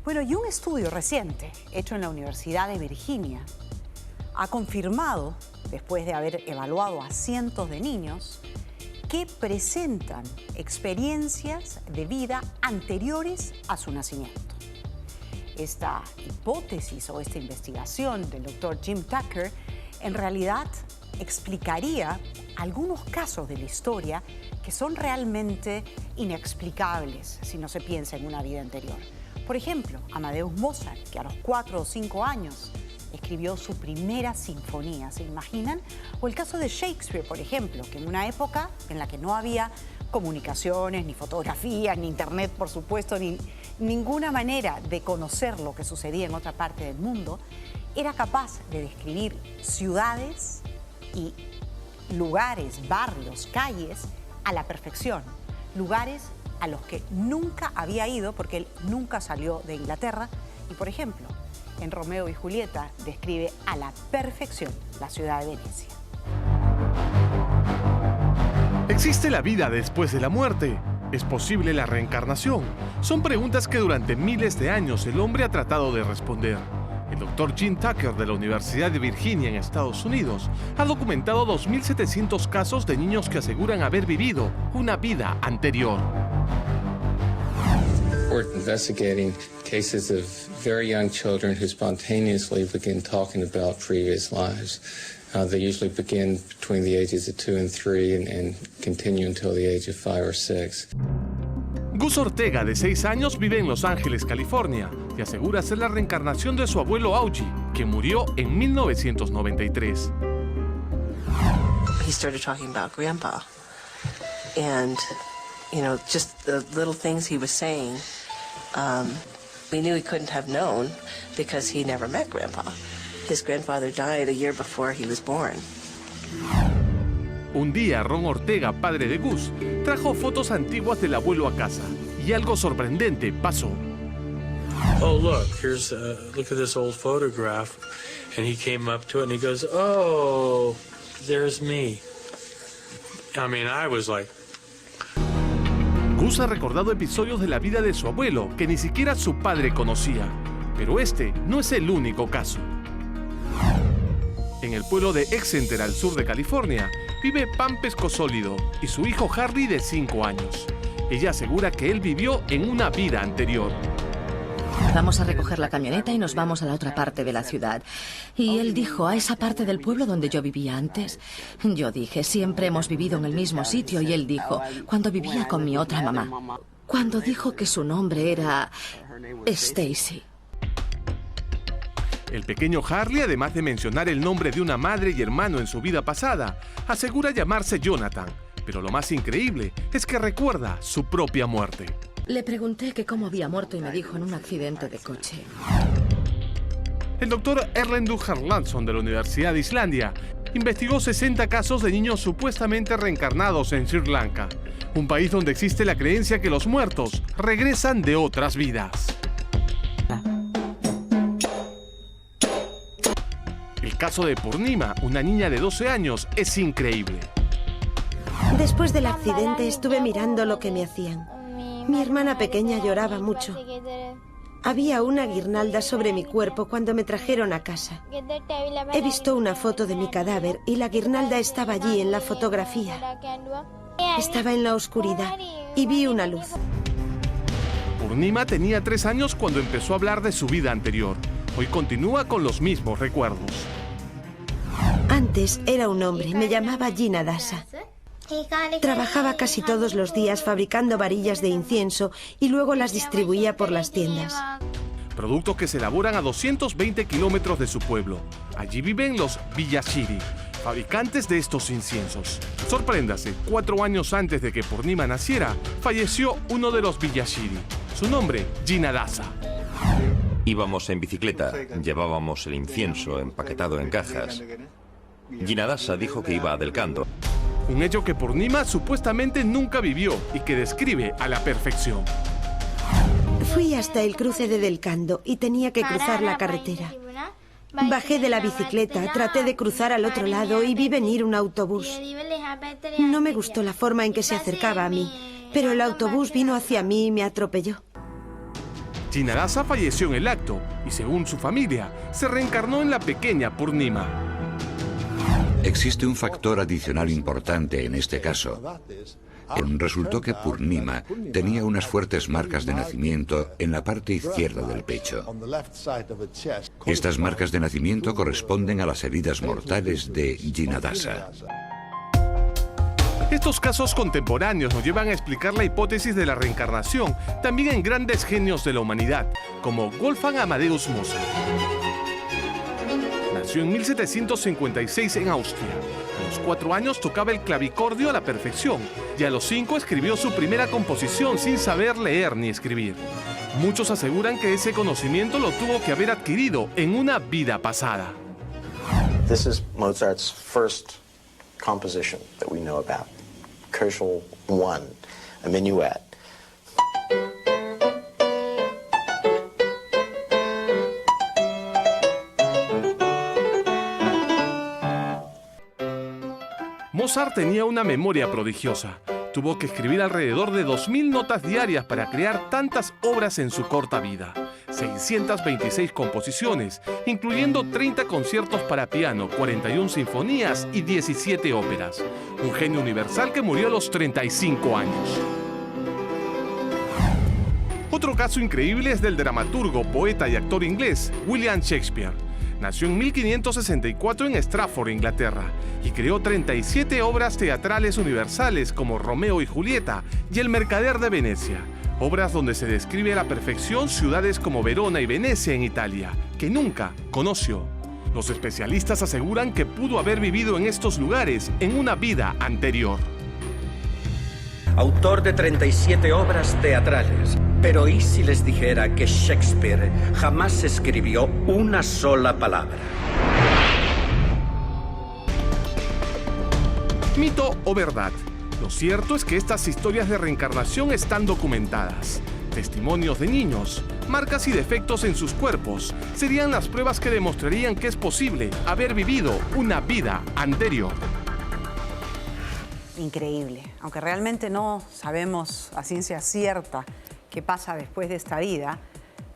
Bueno, y un estudio reciente, hecho en la Universidad de Virginia, ha confirmado, después de haber evaluado a cientos de niños, que presentan experiencias de vida anteriores a su nacimiento. Esta hipótesis o esta investigación del doctor Jim Tucker en realidad explicaría algunos casos de la historia que son realmente inexplicables si no se piensa en una vida anterior. Por ejemplo, Amadeus Mozart, que a los 4 o 5 años escribió su primera sinfonía, ¿se imaginan? O el caso de Shakespeare, por ejemplo, que en una época en la que no había comunicaciones, ni fotografías, ni internet, por supuesto, ni ninguna manera de conocer lo que sucedía en otra parte del mundo, era capaz de describir ciudades y lugares, barrios, calles a la perfección, lugares a los que nunca había ido porque él nunca salió de Inglaterra y, por ejemplo, en Romeo y Julieta describe a la perfección la ciudad de Venecia. ¿Existe la vida después de la muerte? ¿Es posible la reencarnación? Son preguntas que durante miles de años el hombre ha tratado de responder. El doctor Jim Tucker de la Universidad de Virginia en Estados Unidos ha documentado 2.700 casos de niños que aseguran haber vivido una vida anterior. We're investigating cases of very young children who spontaneously begin talking about previous lives. They usually begin between the ages of 2 and 3 and continue until the age of 5 or 6. Gus Ortega, de 6 años, vive en Los Ángeles, California, y asegura ser la reencarnación de su abuelo Augie, que murió en 1993. He started talking about Grandpa, and just the little things he was saying. We knew he couldn't have known because he never met Grandpa. His grandfather died a year before he was born. Un día, Ron Ortega, padre de Gus, trajo fotos antiguas del abuelo a casa y algo sorprendente pasó. Oh, look at this old photograph. And he came up to it and he goes, "Oh, there's me." I mean, I was like... Gus ha recordado episodios de la vida de su abuelo que ni siquiera su padre conocía. Pero este no es el único caso. En el pueblo de Exeter, al sur de California, vive Pam Pescosólido y su hijo Harry, de 5 años. Ella asegura que él vivió en una vida anterior. Vamos a recoger la camioneta y nos vamos a la otra parte de la ciudad. Y él dijo, a esa parte del pueblo donde yo vivía antes. Yo dije, siempre hemos vivido en el mismo sitio. Y él dijo, cuando vivía con mi otra mamá. Cuando dijo que su nombre era Stacy. El pequeño Harley, además de mencionar el nombre de una madre y hermano en su vida pasada, asegura llamarse Jonathan. Pero lo más increíble es que recuerda su propia muerte. Le pregunté que cómo había muerto y me dijo en un accidente de coche. El doctor Erlendur Erlandsson de la Universidad de Islandia investigó 60 casos de niños supuestamente reencarnados en Sri Lanka, un país donde existe la creencia que los muertos regresan de otras vidas. El caso de Purnima, una niña de 12 años, es increíble. Después del accidente estuve mirando lo que me hacían. Mi hermana pequeña lloraba mucho. Había una guirnalda sobre mi cuerpo cuando me trajeron a casa. He visto una foto de mi cadáver y la guirnalda estaba allí en la fotografía. Estaba en la oscuridad y vi una luz. Purnima tenía 3 años cuando empezó a hablar de su vida anterior. Hoy continúa con los mismos recuerdos. Antes era un hombre, me llamaba Jinadasa. Trabajaba casi todos los días fabricando varillas de incienso y luego las distribuía por las tiendas. Productos que se elaboran a 220 kilómetros de su pueblo. Allí viven los Villashiri, fabricantes de estos inciensos. Sorpréndase, 4 años antes de que Purnima naciera, falleció uno de los Villashiri. Su nombre, Jinadasa. Íbamos en bicicleta, llevábamos el incienso empaquetado en cajas. Jinadasa dijo que iba a Del Canto. Un hecho que Purnima supuestamente nunca vivió y que describe a la perfección. Fui hasta el cruce de Del Canto y tenía que cruzar la carretera. Bajé de la bicicleta, traté de cruzar al otro lado y vi venir un autobús. No me gustó la forma en que se acercaba a mí, pero el autobús vino hacia mí y me atropelló. Jinadasa falleció en el acto y, según su familia, se reencarnó en la pequeña Purnima. Existe un factor adicional importante en este caso. Resultó que Purnima tenía unas fuertes marcas de nacimiento en la parte izquierda del pecho. Estas marcas de nacimiento corresponden a las heridas mortales de Jinadasa. Estos casos contemporáneos nos llevan a explicar la hipótesis de la reencarnación también en grandes genios de la humanidad, como Wolfgang Amadeus Mozart. Nació en 1756 en Austria. A los 4 años tocaba el clavicordio a la perfección y a los 5 escribió su primera composición sin saber leer ni escribir. Muchos aseguran que ese conocimiento lo tuvo que haber adquirido en una vida pasada. This is Mozart's first composition that we know about. Köchel I, a minuet. Mozart tenía una memoria prodigiosa. Tuvo que escribir alrededor de 2000 notas diarias para crear tantas obras en su corta vida. 626 composiciones, incluyendo 30 conciertos para piano, 41 sinfonías y 17 óperas. Un genio universal que murió a los 35 años. Otro caso increíble es del dramaturgo, poeta y actor inglés William Shakespeare. Nació en 1564 en Stratford, Inglaterra, y creó 37 obras teatrales universales como Romeo y Julieta y El Mercader de Venecia, obras donde se describe a la perfección ciudades como Verona y Venecia en Italia, que nunca conoció. Los especialistas aseguran que pudo haber vivido en estos lugares en una vida anterior. Autor de 37 obras teatrales. Pero ¿y si les dijera que Shakespeare jamás escribió una sola palabra? ¿Mito o verdad? Lo cierto es que estas historias de reencarnación están documentadas. Testimonios de niños, marcas y defectos en sus cuerpos serían las pruebas que demostrarían que es posible haber vivido una vida anterior. Increíble, aunque realmente no sabemos a ciencia cierta qué pasa después de esta vida,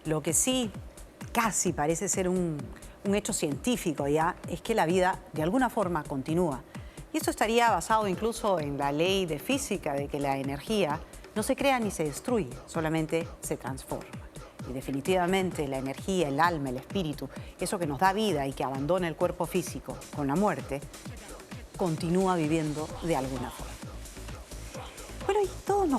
lo que sí casi parece ser un hecho científico ya es que la vida de alguna forma continúa. Y esto estaría basado incluso en la ley de física de que la energía no se crea ni se destruye, solamente se transforma. Y definitivamente la energía, el alma, el espíritu, eso que nos da vida y que abandona el cuerpo físico con la muerte, continúa viviendo de alguna forma. Bueno, y todos nos